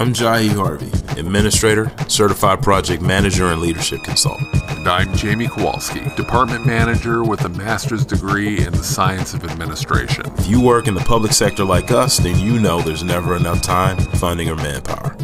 I'm Jahi M Harvey, Administrator, Certified Project Manager, and Leadership Consultant. And I'm Jamie Kowalski, Department Manager with a Master's degree in the Science of Administration. If you work in the public sector like us, then you know there's never enough time, funding, or manpower.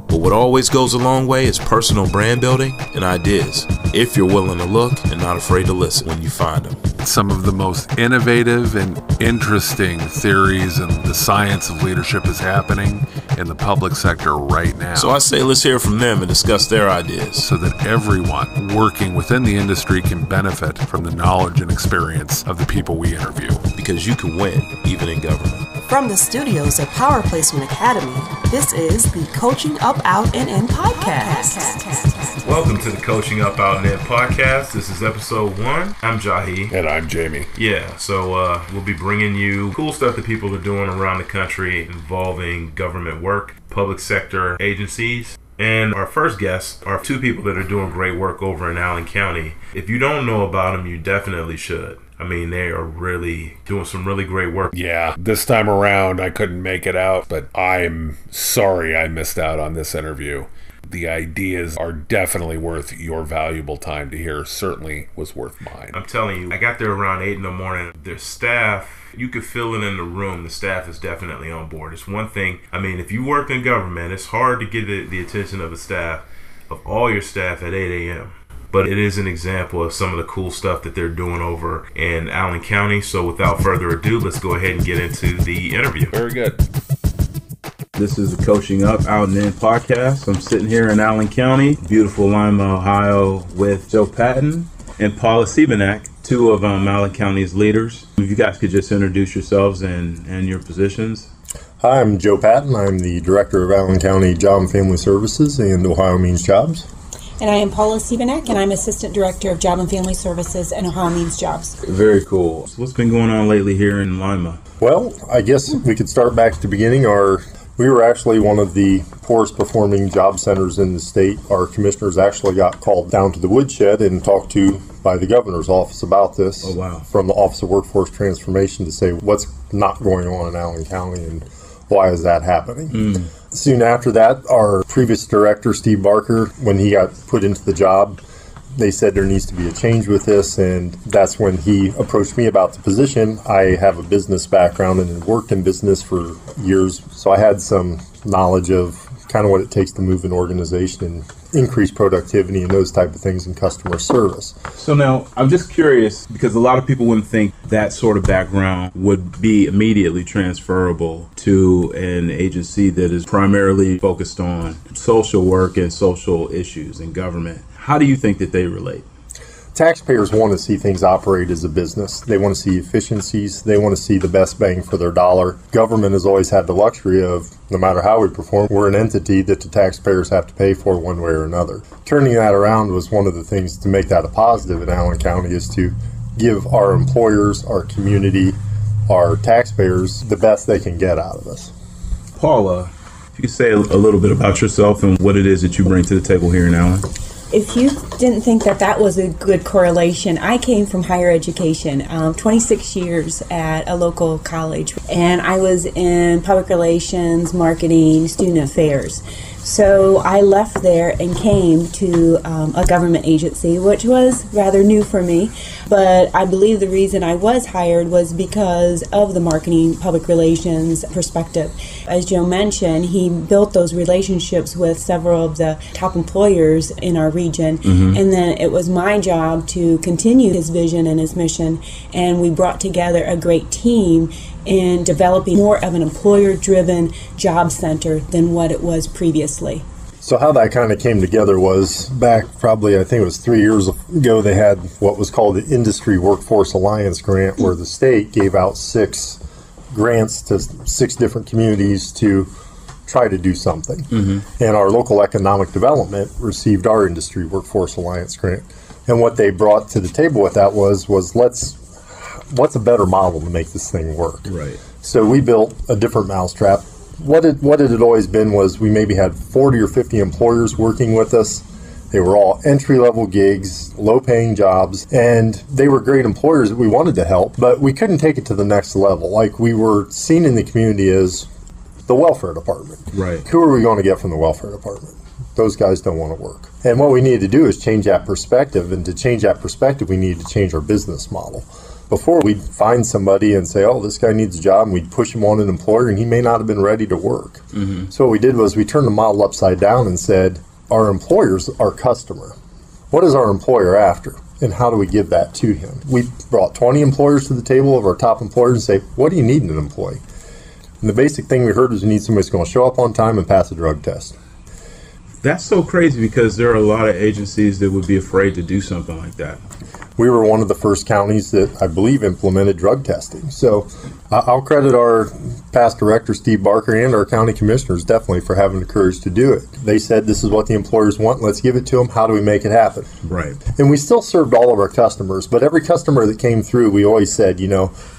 But what always goes a long way is personal brand building and ideas, if you're willing to look and not afraid to listen when you find them. Some of the most innovative and interesting theories in the science of leadership is happening in the public sector right now. So I say let's hear from them and discuss their ideas, so that everyone working within the industry can benefit from the knowledge and experience of the people we interview. Because you can win, even in government. From the studios of Power Placement Academy, this is the Coaching Up, Out, and In podcast. Welcome to the Coaching Up, Out, and In podcast. This is episode 1. I'm Jahi. And I'm Jamie. Yeah, so we'll be bringing you cool stuff that people are doing around the country involving government work, public sector agencies. And our first guests are 2 people that are doing great work over in Allen County. If you don't know about them, you definitely should. I mean, they are really doing some really great work. Yeah, this time around I couldn't make it out, but I'm sorry I missed out on this interview. The ideas are definitely worth your valuable time to hear. Certainly was worth mine. I'm telling you, I got there around 8 in the morning. Their staff, you could feel it in the room. The staff is definitely on board. It's one thing, I mean, if you work in government, it's hard to get the attention of the staff, of all your staff at 8 a.m. But it is an example of some of the cool stuff that they're doing over in Allen County. So without further ado, let's go ahead and get into the interview. Very good. This is the Coaching Up, Out, and In podcast. I'm sitting here in Allen County, beautiful Lima, Ohio, with Joe Patton and Paula Seibeneck, 2 of Allen County's leaders. If you guys could just introduce yourselves and your positions. Hi, I'm Joe Patton. I'm the Director of Allen County Job and Family Services and Ohio Means Jobs. And I am Paula Seibeneck, and I'm Assistant Director of Job and Family Services and Ohio Means Jobs. Very cool. So what's been going on lately here in Lima? Well, I guess we could start back at the beginning. We were actually one of the poorest performing job centers in the state. Our commissioners actually got called down to the woodshed and talked to by the governor's office about this. Oh, wow. From the Office of Workforce Transformation to say what's not going on in Allen County and why is that happening. Soon after that, our previous director, Steve Barker, when he got put into the job, they said there needs to be a change with this, and that's when he approached me about the position. I have a business background and had worked in business for years, so I had some knowledge of kind of what it takes to move an organization and increase productivity and those type of things in customer service. So now, I'm just curious, because a lot of people wouldn't think that sort of background would be immediately transferable to an agency that is primarily focused on social work and social issues in government. How do you think that they relate? Taxpayers want to see things operate as a business. They want to see efficiencies. They want to see the best bang for their dollar. Government has always had the luxury of, no matter how we perform, we're an entity that the taxpayers have to pay for one way or another. Turning that around was one of the things to make that a positive in Allen County, is to give our employers, our community, our taxpayers the best they can get out of us. Paula, if you could say a little bit about yourself and what it is that you bring to the table here in Allen. If you didn't think that was a good correlation, I came from higher education, 26 years at a local college, and I was in public relations, marketing, student affairs. So I left there and came to a government agency, which was rather new for me. But I believe the reason I was hired was because of the marketing, public relations perspective. As Joe mentioned, he built those relationships with several of the top employers in our region. And then it was my job to continue his vision and his mission. And we brought together a great team in developing more of an employer-driven job center than what it was previously. So how that kind of came together was back probably, I think it was 3 years ago, they had what was called the Industry Workforce Alliance Grant, where the state gave out 6 grants to 6 different communities to try to do something. And our local economic development received our Industry Workforce Alliance Grant. And what they brought to the table with that was what's a better model to make this thing work? Right. So we built a different mousetrap. What it had always been was we maybe had 40 or 50 employers working with us. They were all entry-level gigs, low-paying jobs, and they were great employers that we wanted to help, but we couldn't take it to the next level. Like, we were seen in the community as the welfare department. Right. Who are we going to get from the welfare department? Those guys don't want to work. And what we need to do is change that perspective. And to change that perspective, we need to change our business model. Before, we'd find somebody and say, oh, this guy needs a job, and we'd push him on an employer, and he may not have been ready to work. Mm-hmm. So what we did was we turned the model upside down and said, our employer's our customer. What is our employer after? And how do we give that to him? We brought 20 employers to the table of our top employers and say, what do you need in an employee? And the basic thing we heard was we need somebody who's going to show up on time and pass a drug test. That's so crazy because there are a lot of agencies that would be afraid to do something like that. We were one of the first counties that I believe implemented drug testing. So I'll credit our past director, Steve Barker, and our county commissioners definitely for having the courage to do it. They said, this is what the employers want. Let's give it to them. How do we make it happen? Right. And we still served all of our customers, but every customer that came through, we always said,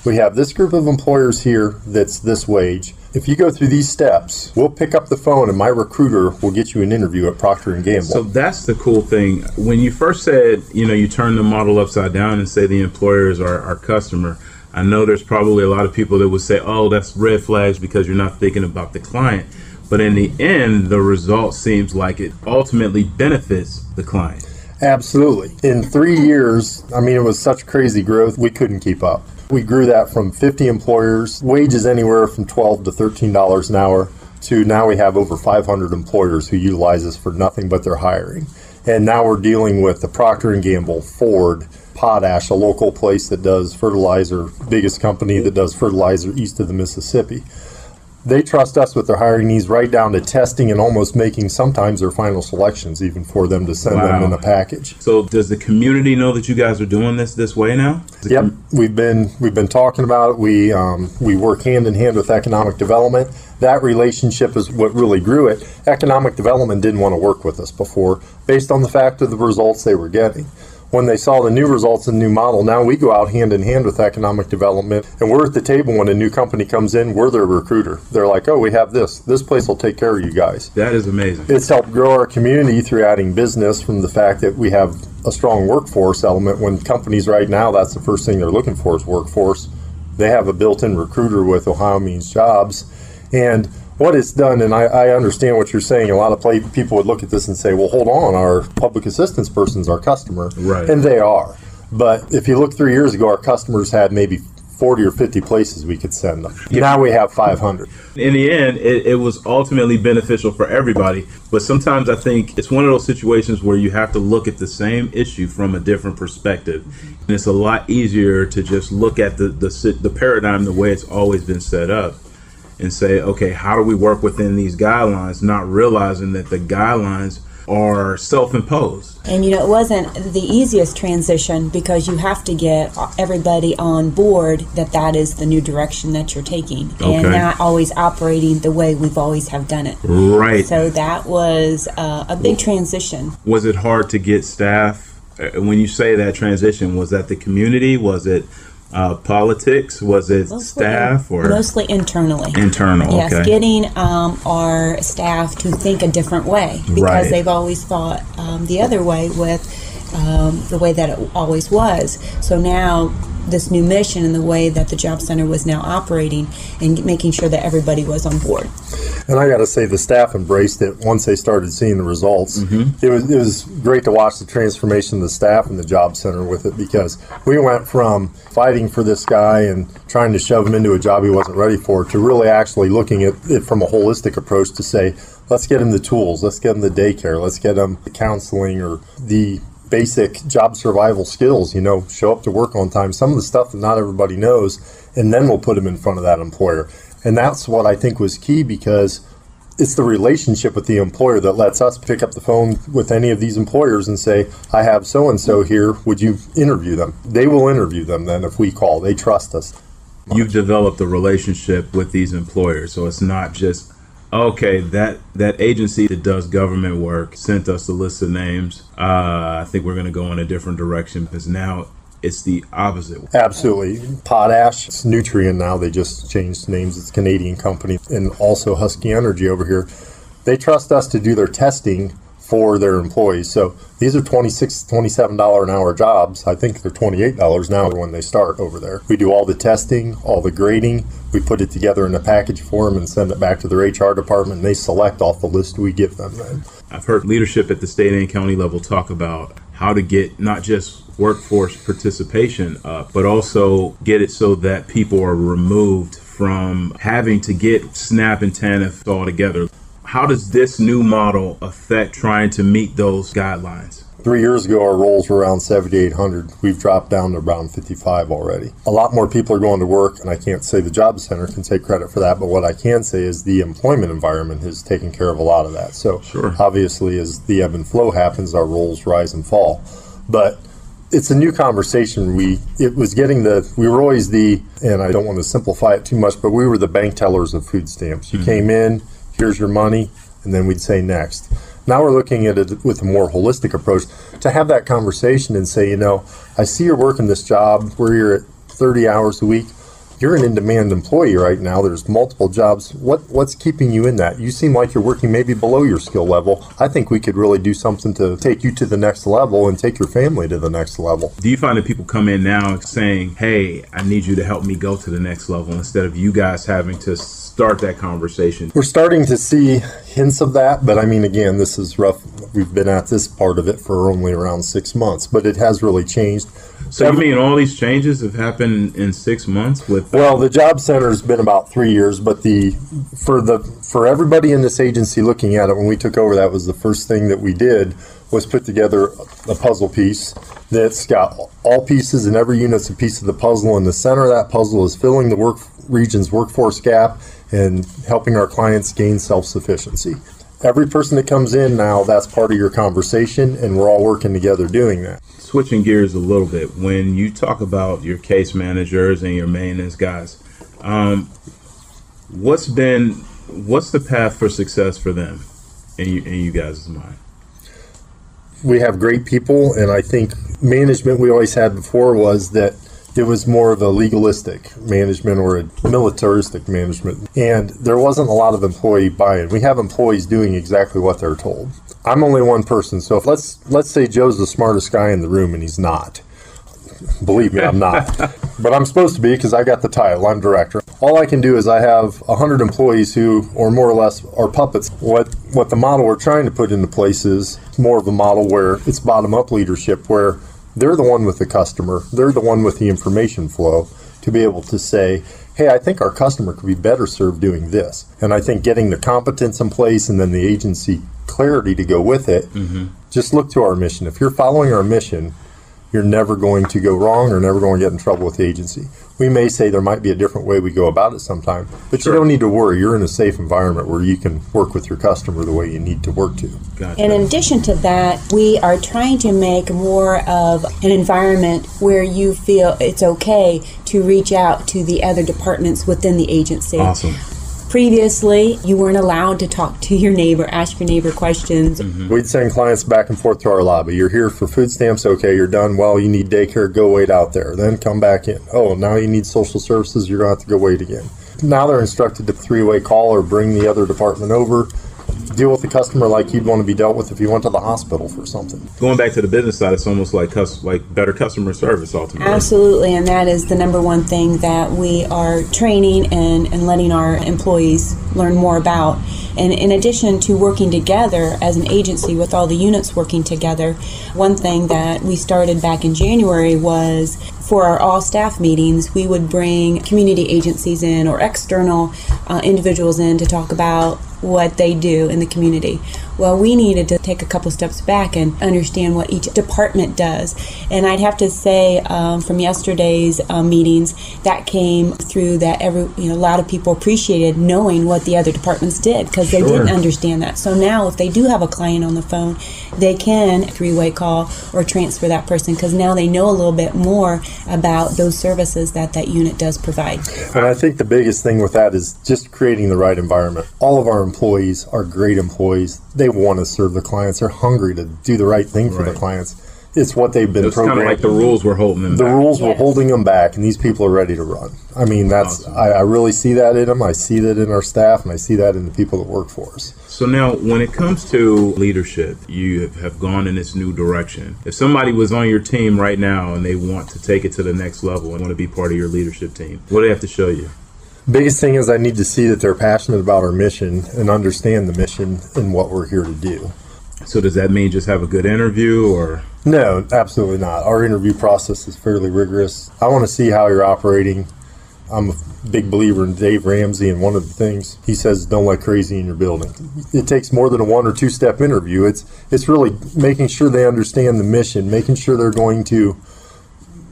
we have this group of employers here that's this wage. If you go through these steps, we'll pick up the phone and my recruiter will get you an interview at Procter & Gamble. So that's the cool thing. When you first said, you turn the model upside down and say the employers are our customer, I know there's probably a lot of people that would say, oh, that's red flags because you're not thinking about the client. But in the end, the result seems like it ultimately benefits the client. Absolutely. In 3 years, it was such crazy growth, we couldn't keep up. We grew that from 50 employers, wages anywhere from $12 to $13 an hour, to now we have over 500 employers who utilize us for nothing but their hiring. And now we're dealing with the Procter & Gamble, Ford, Potash, a local place that does fertilizer, biggest company that does fertilizer east of the Mississippi. They trust us with their hiring needs right down to testing and almost making sometimes their final selections even for them to send them in a package. So does the community know that you guys are doing this way now? Yep, we've been talking about it. We work hand in hand with economic development. That relationship is what really grew it. Economic development didn't want to work with us before based on the fact of the results they were getting. When they saw the new results and new model, now we go out hand in hand with economic development, and we're at the table when a new company comes in, we're their recruiter. They're like, oh, we have this. This place will take care of you guys. That is amazing. It's helped grow our community through adding business from the fact that we have a strong workforce element. When companies right now, that's the first thing they're looking for is workforce. They have a built-in recruiter with Ohio Means Jobs. And what it's done, and I understand what you're saying, a lot of people would look at this and say, well, hold on, our public assistance person's our customer. Right. And they are. But if you look 3 years ago, our customers had maybe 40 or 50 places we could send them. Now we have 500. In the end, it was ultimately beneficial for everybody. But sometimes I think it's one of those situations where you have to look at the same issue from a different perspective. And it's a lot easier to just look at the paradigm the way it's always been set up and say, okay, how do we work within these guidelines, not realizing that the guidelines are self-imposed. And it wasn't the easiest transition because you have to get everybody on board that is the new direction that you're taking, and not always operating the way we've always have done it. Right. So that was a big transition. Was it hard to get staff? When you say that transition, was that the community? Was it politics? Was it staff? Or mostly internally? Internal, yes, okay. Getting our staff to think a different way because they've always thought the other way with the way that it always was. So now this new mission and the way that the Job Center was now operating and making sure that everybody was on board. And I got to say, the staff embraced it once they started seeing the results. Mm-hmm. It was great to watch the transformation of the staff in the Job Center with it, because we went from fighting for this guy and trying to shove him into a job he wasn't ready for to really actually looking at it from a holistic approach to say, let's get him the tools, let's get him the daycare, let's get him the counseling or the basic job survival skills, show up to work on time, some of the stuff that not everybody knows, and then we'll put them in front of that employer. And that's what I think was key, because it's the relationship with the employer that lets us pick up the phone with any of these employers and say, I have so-and-so here, would you interview them? They will interview them then if we call. They trust us. You've developed a relationship with these employers, so it's not just, okay, that agency that does government work sent us a list of names. I think we're going to go in a different direction, because now it's the opposite. Absolutely. Potash, it's Nutrien now. They just changed names. It's a Canadian company. And also Husky Energy over here. They trust us to do their testing for their employees. So these are $26, $27 an hour jobs. I think they're $28 an hour when they start over there. We do all the testing, all the grading. We put it together in a package form and send it back to their HR department, and they select off the list we give them then. I've heard leadership at the state and county level talk about how to get not just workforce participation up, but also get it so that people are removed from having to get SNAP and TANF all together. How does this new model affect trying to meet those guidelines? 3 years ago, our rolls were around 7,800. We've dropped down to around 55 already. A lot more people are going to work, and I can't say the job center can take credit for that, but what I can say is the employment environment has taken care of a lot of that. So obviously, as the ebb and flow happens, our rolls rise and fall. But it's a new conversation. We were always and I don't want to simplify it too much, but we were the bank tellers of food stamps. You came in, here's your money, and then we'd say next. Now we're looking at it with a more holistic approach to have that conversation and say, I see you're working this job where you're at 30 hours a week. You're an in-demand employee right now. There's multiple jobs. What's keeping you in that? You seem like you're working maybe below your skill level. I think we could really do something to take you to the next level and take your family to the next level. Do you find that people come in now saying, hey, I need you to help me go to the next level, instead of you guys having to start that conversation? We're starting to see hints of that, but I mean, again, this is rough. We've been at this part of it for only around 6 months, but it has really changed. So you mean all these changes have happened in 6 months? Well, the job center has been about 3 years, but for everybody in this agency looking at it, when we took over, that was the first thing that we did, was put together a puzzle piece that's got all pieces, and every unit's a piece of the puzzle, and the center of that puzzle is filling the region's workforce gap and helping our clients gain self-sufficiency. Every person that comes in now, that's part of your conversation, and we're all working together doing that. Switching gears a little bit, when you talk about your case managers and your maintenance guys, what's the path for success for them in you guys' mind? We have great people, and I think management we always had before was that it was more of a legalistic management or a militaristic management, and there wasn't a lot of employee buy-in. We have employees doing exactly what they're told. I'm only one person, so if let's say Joe's the smartest guy in the room, and he's not. Believe me, I'm not. But I'm supposed to be, because I got the title. I'm director. All I can do is I have 100 employees who, or more or less, are puppets. What the model we're trying to put into place is more of a model where it's bottom-up leadership, where they're the one with the customer. They're the one with the information flow to be able to say, hey, I think our customer could be better served doing this. And I think getting the competence in place and then the agency clarity to go with it, just look to our mission. If you're following our mission, you're never going to go wrong or never going to get in trouble with the agency. We may say there might be a different way we go about it sometime, but you don't need to worry. You're in a safe environment where you can work with your customer the way you need to work to. Gotcha. And in addition to that, we are trying to make more of an environment where you feel it's okay to reach out to the other departments within the agency. Awesome. Previously, you weren't allowed to talk to your neighbor, ask your neighbor questions. We'd send clients back and forth to our lobby. You're here for food stamps, okay, you're done. Well, you need daycare, go wait out there. Then come back in. Oh, now you need social services, you're going to have to go wait again. Now they're instructed to three-way call or bring the other department over. Deal with the customer like you'd want to be dealt with if you went to the hospital for something. Going back to the business side, it's almost like better customer service ultimately. Absolutely, and that is the number one thing that we are training and letting our employees learn more about. And in addition to working together as an agency with all the units working together, one thing that we started back in January was for our all-staff meetings, we would bring community agencies in or external individuals in to talk about what they do in the community. Well, we needed to take a couple steps back and understand what each department does. And I'd have to say from yesterday's meetings, that came through that a lot of people appreciated knowing what the other departments did because they didn't understand that. So now if they do have a client on the phone, they can three-way call or transfer that person because now they know a little bit more about those services that unit does provide. And I think the biggest thing with that is just creating the right environment. All of our employees are great employees. They want to serve the clients. They're hungry to do the right thing for the clients. it's what they've been It's kind programmed. of like the rules were holding them The back. rules were holding them back, and these people are ready to run. I mean, that's Awesome. I really see that in them. I see that in our staff, and I see that in the people that work for us. So now, when it comes to leadership, you have gone in this new direction. If somebody was on your team right now and they want to take it to the next level and want to be part of your leadership team, what do they have to show you? Biggest thing is I need to see that they're passionate about our mission and understand the mission and what we're here to do. So does that mean just have a good interview, or? No, absolutely not. Our interview process is fairly rigorous. I want to see how you're operating. I'm a big believer in Dave Ramsey, and one of the things he says, don't let crazy in your building. It takes more than a 1 or 2 step interview. It's really making sure they understand the mission, making sure they're going to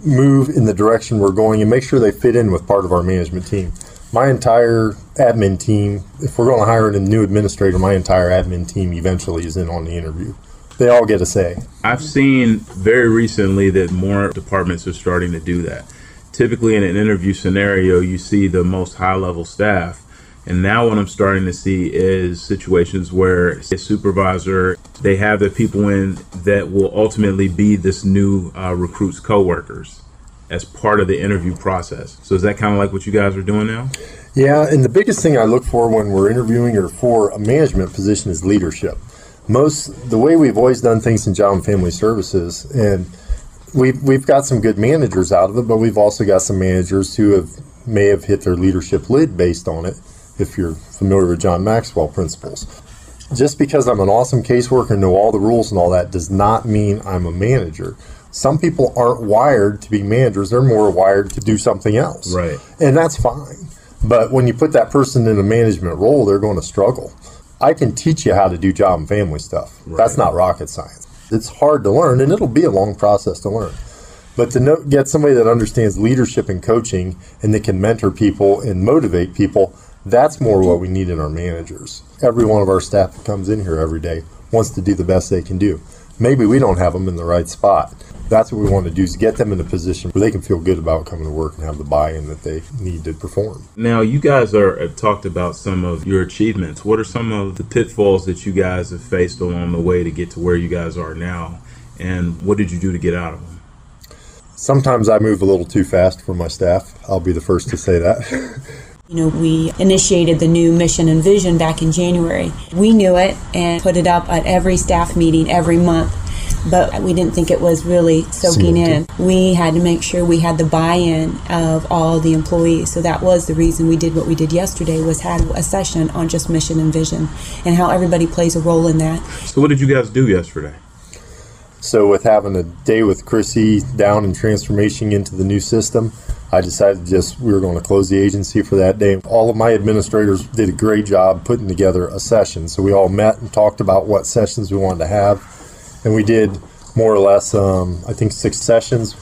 move in the direction we're going, and make sure they fit in with part of our management team. My entire admin team, if we're going to hire a new administrator, my entire admin team eventually is in on the interview. They all get a say. I've seen very recently that more departments are starting to do that. Typically in an interview scenario, you see the most high-level staff. And now what I'm starting to see is situations where a supervisor, they have their people in that will ultimately be this new recruit's coworkers as part of the interview process. So is that kind of like what you guys are doing now? Yeah, and the biggest thing I look for when we're interviewing or for a management position is leadership. The way we've always done things in Job and Family Services, and we've got some good managers out of it, but we've also got some managers who may have hit their leadership lid based on it, if you're familiar with John Maxwell principles. Just because I'm an awesome caseworker and know all the rules and all that does not mean I'm a manager. Some people aren't wired to be managers. They're more wired to do something else. Right. And that's fine. But when you put that person in a management role, they're going to struggle. I can teach you how to do job and family stuff. Right. That's not rocket science. It's hard to learn, and it'll be a long process to learn. But to get somebody that understands leadership and coaching and that can mentor people and motivate people, that's more what we need in our managers. Every one of our staff that comes in here every day wants to do the best they can do. Maybe we don't have them in the right spot. That's what we want to do, is get them in a position where they can feel good about coming to work and have the buy-in that they need to perform. Now, you guys have talked about some of your achievements. What are some of the pitfalls that you guys have faced along the way to get to where you guys are now? And what did you do to get out of them? Sometimes I move a little too fast for my staff. I'll be the first to say that. We initiated the new mission and vision back in January. We knew it and put it up at every staff meeting every month, but we didn't think it was really soaking in. We had to make sure we had the buy-in of all the employees. So that was the reason we did what we did yesterday, was had a session on just mission and vision and how everybody plays a role in that. So what did you guys do yesterday? So with having a day with Chrissy down and transformation into the new system, I decided we were going to close the agency for that day. All of my administrators did a great job putting together a session. So we all met and talked about what sessions we wanted to have. And we did more or less, I think 6 sessions.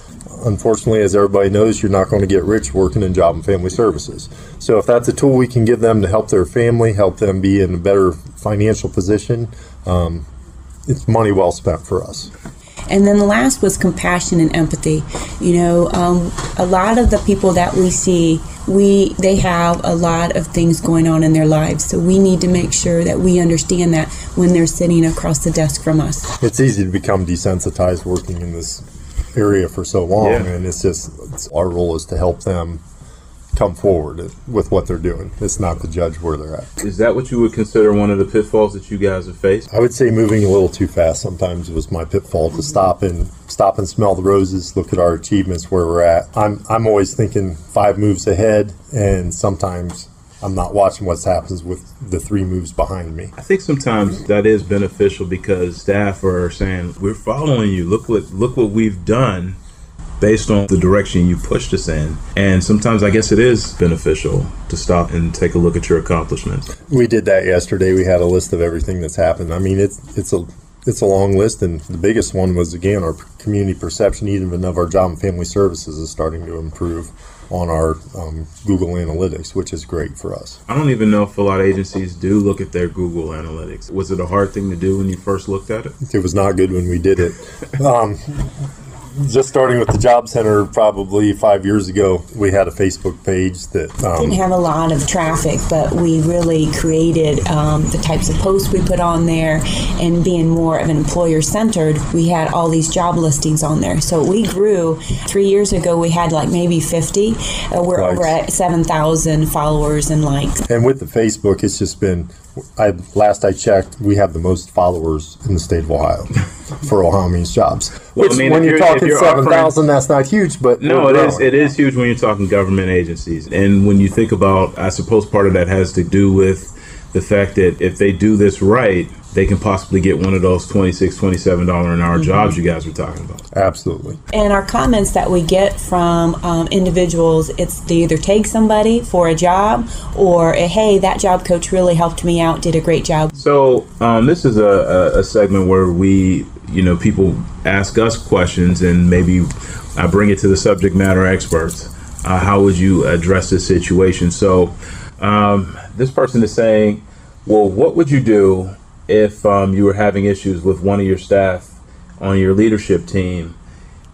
Unfortunately, as everybody knows, you're not going to get rich working in Job and Family Services. So if that's a tool we can give them to help their family, help them be in a better financial position, it's money well spent for us. And then the last was compassion and empathy. A lot of the people that we see, they have a lot of things going on in their lives. So we need to make sure that we understand that when they're sitting across the desk from us. It's easy to become desensitized working in this area for so long, and our role is to help them come forward with what they're doing. It's not to judge where they're at. Is that what you would consider one of the pitfalls that you guys have faced? I would say moving a little too fast sometimes was my pitfall, to stop and smell the roses, look at our achievements, where we're at. I'm always thinking 5 moves ahead, and sometimes I'm not watching what happens with the 3 moves behind me. I think sometimes that is beneficial because staff are saying, we're following you. Look what we've done based on the direction you pushed us in. And sometimes I guess it is beneficial to stop and take a look at your accomplishments. We did that yesterday. We had a list of everything that's happened. I mean, it's a long list, and the biggest one was, again, our community perception even of our Job and Family Services is starting to improve on our Google Analytics, which is great for us. I don't even know if a lot of agencies do look at their Google Analytics. Was it a hard thing to do when you first looked at it? It was not good when we did it. just starting with the job center probably 5 years ago, we had a Facebook page that didn't have a lot of traffic, but we really created the types of posts we put on there, and being more of an employer-centered, we had all these job listings on there. So we grew. 3 years ago, we had like maybe 50. We're over at 7,000 followers and likes. And with the Facebook, it's just been, last I checked, we have the most followers in the state of Ohio for Ohio Means Jobs. Which, when you're talking 7,000, that's not huge, but no, it is huge when you're talking government agencies. And when you think about, I suppose part of that has to do with the fact that if they do this right, they can possibly get one of those $26, $27 an hour jobs you guys were talking about. Absolutely. And our comments that we get from individuals, it's they either take somebody for a job or, hey, that job coach really helped me out, did a great job. So this is a segment where we, people ask us questions, and maybe I bring it to the subject matter experts. How would you address this situation? So this person is saying, well, what would you do if you were having issues with one of your staff on your leadership team?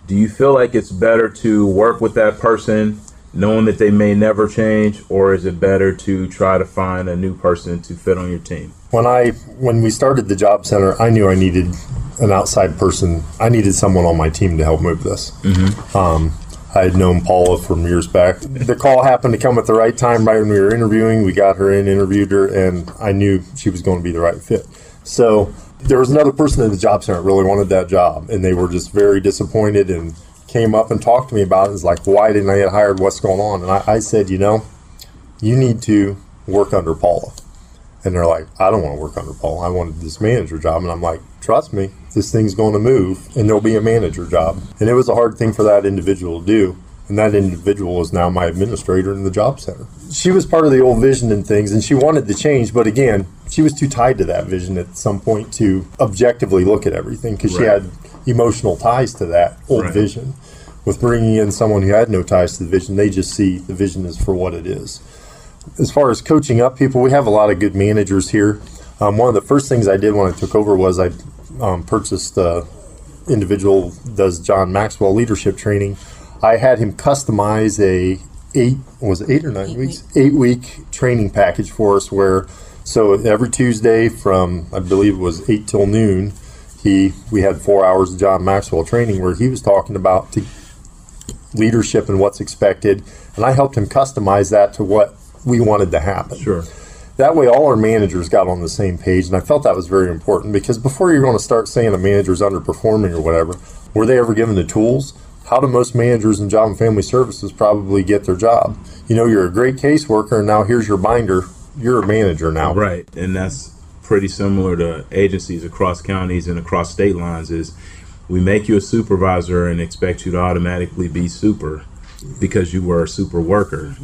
Do you feel like it's better to work with that person knowing that they may never change, or is it better to try to find a new person to fit on your team? When we started the job center, I knew I needed an outside person. I needed someone on my team to help move this. I had known Paula from years back. The call happened to come at the right time, right when we were interviewing. We got her in, interviewed her, and I knew she was going to be the right fit. So there was another person in the job center that really wanted that job, and they were just very disappointed and came up and talked to me about it. It's like, why didn't I get hired? What's going on? And I said, you need to work under Paula. And they're like, I don't want to work under Paula. I wanted this manager job. And I'm like, trust me, this thing's going to move, and there'll be a manager job. And it was a hard thing for that individual to do. And that individual is now my administrator in the job center. She was part of the old vision and things, and she wanted to change. But again, she was too tied to that vision at some point to objectively look at everything, because she had emotional ties to that old vision. With bringing in someone who had no ties to the vision, they just see the vision as for what it is. As far as coaching up people, we have a lot of good managers here. One of the first things I did when I took over was I purchased an individual who does John Maxwell leadership training. I had him customize a 8-week training package for us, so every Tuesday from, I believe it was 8 till noon, we had 4 hours of John Maxwell training where he was talking about leadership and what's expected, and I helped him customize that to what we wanted to happen. Sure. That way all our managers got on the same page, and I felt that was very important, because before you're going to start saying a manager's underperforming or whatever, were they ever given the tools? How do most managers in Job and Family Services probably get their job? You're a great caseworker, and now here's your binder. You're a manager now. Right, and that's pretty similar to agencies across counties and across state lines. Is we make you a supervisor and expect you to automatically be super because you were a super worker.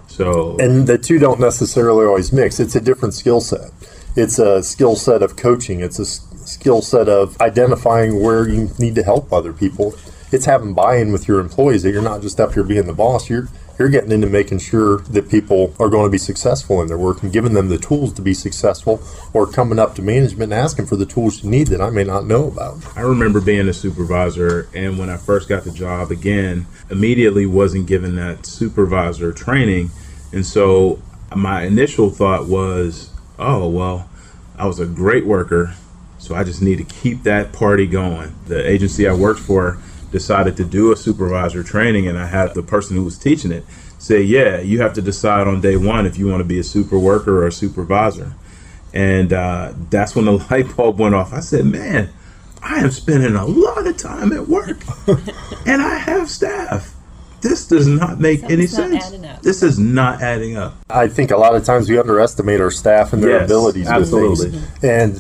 So, and the two don't necessarily always mix. It's a different skill set. It's a skill set of coaching. It's a skill set of identifying where you need to help other people. It's having buy-in with your employees, that you're not just up here being the boss. You're getting into making sure that people are going to be successful in their work and giving them the tools to be successful, or coming up to management and asking for the tools you need that I may not know about. I remember being a supervisor, and when I first got the job, again, immediately wasn't given that supervisor training. And so my initial thought was, oh, well, I was a great worker, so I just need to keep that party going. The agency I worked for decided to do a supervisor training, and I had the person who was teaching it say, yeah, you have to decide on day one if you want to be a super worker or a supervisor. And that's when the light bulb went off. I said, man, I am spending a lot of time at work and I have staff. This does not make any sense. This is not adding up. I think a lot of times we underestimate our staff and their abilities. Absolutely. With things. And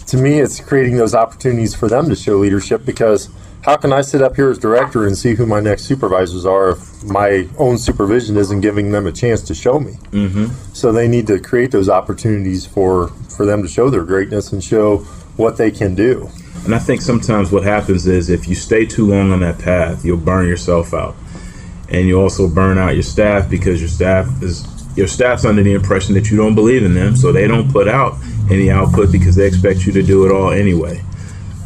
to me, it's creating those opportunities for them to show leadership, because how can I sit up here as director and see who my next supervisors are if my own supervision isn't giving them a chance to show me? So they need to create those opportunities for them to show their greatness and show what they can do. And I think sometimes what happens is if you stay too long on that path, you'll burn yourself out. And you also burn out your staff, because your staff's under the impression that you don't believe in them, so they don't put out any output because they expect you to do it all anyway.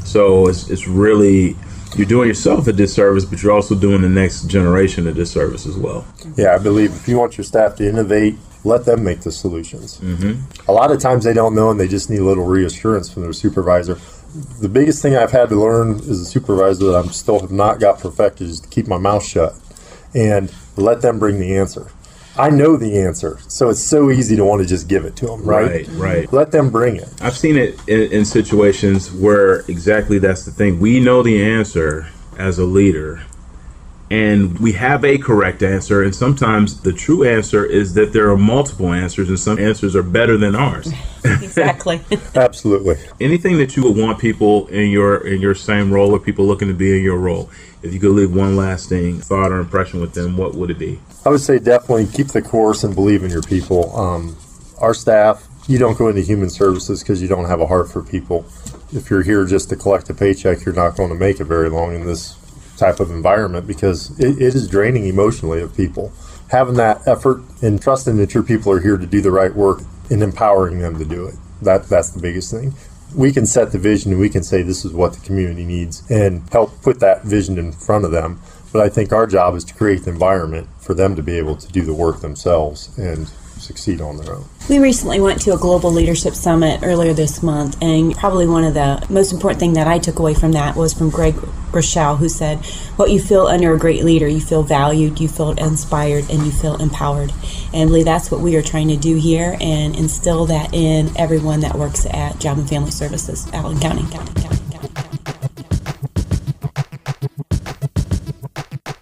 So it's really you're doing yourself a disservice, but you're also doing the next generation a disservice as well. Yeah, I believe if you want your staff to innovate, let them make the solutions. A lot of times they don't know and they just need a little reassurance from their supervisor. The biggest thing I've had to learn as a supervisor that I still have not got perfected is to keep my mouth shut and let them bring the answer. I know the answer, so it's so easy to want to just give it to them, right? Right. Let them bring it. I've seen it in situations where exactly that's the thing. We know the answer as a leader, and we have a correct answer, and sometimes the true answer is that there are multiple answers, and some answers are better than ours. Exactly. Absolutely. Anything that you would want people in your same role, or people looking to be in your role, if you could leave one lasting thought or impression with them, what would it be? I would say definitely keep the course and believe in your people. Our staff, you don't go into human services because you don't have a heart for people. If you're here just to collect a paycheck, you're not going to make it very long in this type of environment because it is draining emotionally of people. Having that effort and trusting that your people are here to do the right work and empowering them to do it. That's the biggest thing. We can set the vision and we can say this is what the community needs and help put that vision in front of them. But I think our job is to create the environment for them to be able to do the work themselves and succeed on their own. We recently went to a global leadership summit earlier this month, and probably one of the most important thing that I took away from that was from Greg Rochelle, who said, what you feel under a great leader, you feel valued, you feel inspired, and you feel empowered. And I believe that's what we are trying to do here and instill that in everyone that works at Job and Family Services, Allen County.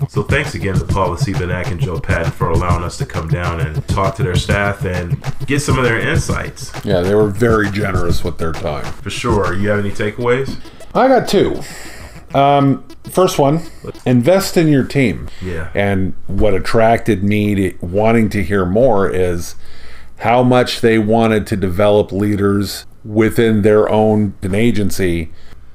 So thanks again to Paula Seibeneck and Joe Patton for allowing us to come down and talk to their staff and get some of their insights. Yeah, they were very generous with their time. For sure. You have any takeaways? I got two. First one, invest in your team. Yeah. And what attracted me to wanting to hear more is how much they wanted to develop leaders within their own agency,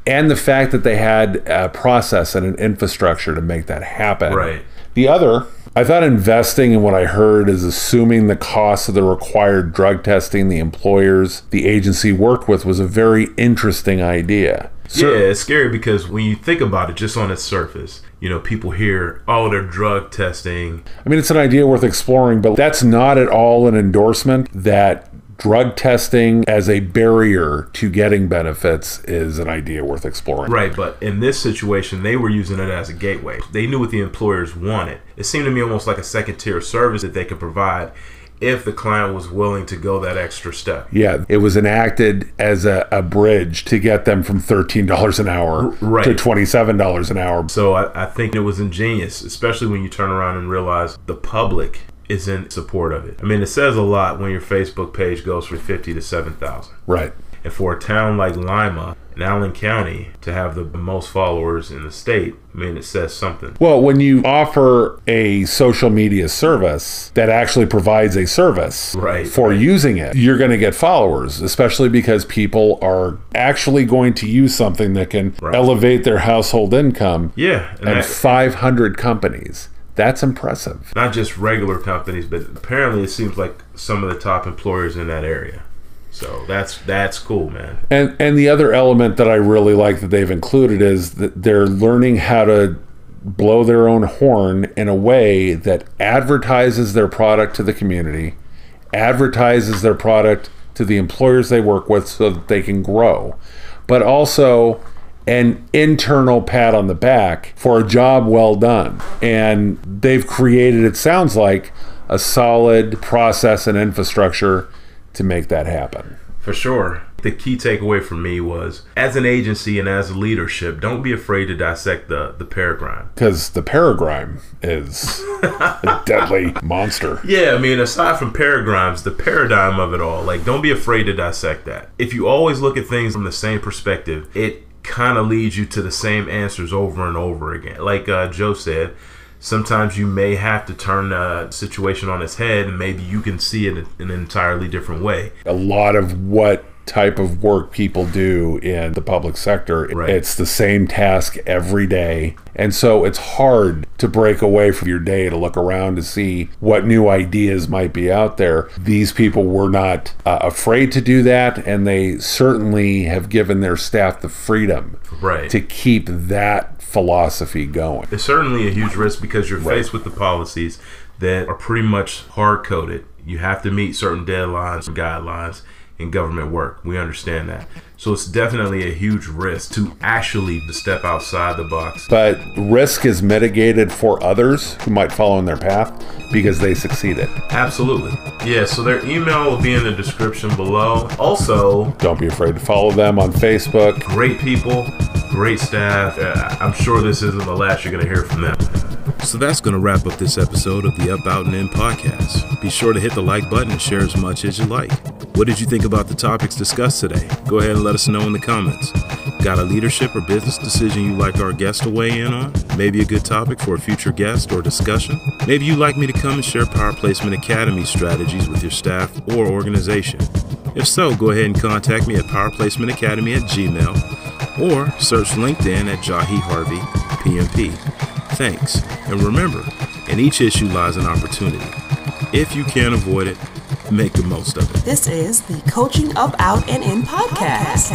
and the fact that they had a process and an infrastructure to make that happen. Right. The other, I thought investing in what I heard is assuming the cost of the required drug testing the employers the agency worked with was a very interesting idea. Yeah, it's scary because when you think about it just on its surface, you know, people hear, oh, they're drug testing. I mean, it's an idea worth exploring, but that's not at all an endorsement that drug testing as a barrier to getting benefits is an idea worth exploring. Right, but in this situation, they were using it as a gateway. They knew what the employers wanted. It seemed to me almost like a second-tier service that they could provide if the client was willing to go that extra step. Yeah, it was enacted as a bridge to get them from $13 an hour right. to $27 an hour. So I think it was ingenious, especially when you turn around and realize the public is in support of it. I mean, it says a lot when your Facebook page goes from 50 to 7,000. Right. And for a town like Lima in Allen County to have the most followers in the state, I mean, it says something. Well, when you offer a social media service that actually provides a service for using it, you're going to get followers, especially because people are actually going to use something that can elevate their household income. Yeah. And 500 companies. That's impressive. Not just regular companies, but apparently it seems like some of the top employers in that area. So that's cool, man. And the other element that I really like that they've included is that they're learning how to blow their own horn in a way that advertises their product to the community, advertises their product to the employers they work with so that they can grow, but also an internal pat on the back for a job well done. And they've created, it sounds like, a solid process and infrastructure to make that happen. For sure. The key takeaway for me was, as an agency and as a leadership, don't be afraid to dissect the paradigm. Because the paradigm is a deadly monster. Yeah, I mean, aside from paradigms, the paradigm of it all, like, don't be afraid to dissect that. If you always look at things from the same perspective, it kind of leads you to the same answers over and over again. Like Joe said, sometimes you may have to turn a situation on its head and maybe you can see it in an entirely different way. A lot of what type of work people do in the public sector, it's the same task every day. And so it's hard to break away from your day, to look around to see what new ideas might be out there. These people were not afraid to do that, and they certainly have given their staff the freedom to keep that philosophy going. It's certainly a huge risk because you're faced with the policies that are pretty much hard-coded. You have to meet certain deadlines and guidelines in government work. We understand that. So it's definitely a huge risk to actually step outside the box. But risk is mitigated for others who might follow in their path because they succeeded. Absolutely. Yeah, so their email will be in the description below. Also, don't be afraid to follow them on Facebook. Great people, great staff. I'm sure this isn't the last you're going to hear from them. So that's going to wrap up this episode of the Up, Out, and In podcast. Be sure to hit the like button and share as much as you like. What did you think about the topics discussed today? Go ahead and let us know in the comments. Got a leadership or business decision you'd like our guest to weigh in on? Maybe a good topic for a future guest or discussion? Maybe you'd like me to come and share Power Placement Academy strategies with your staff or organization. If so, go ahead and contact me at PowerPlacementAcademy@gmail.com or search LinkedIn at Jahi Harvey, PMP. Thanks. And remember, in each issue lies an opportunity. If you can't avoid it, make the most of it. This is the Coaching Up, Out, and In podcast.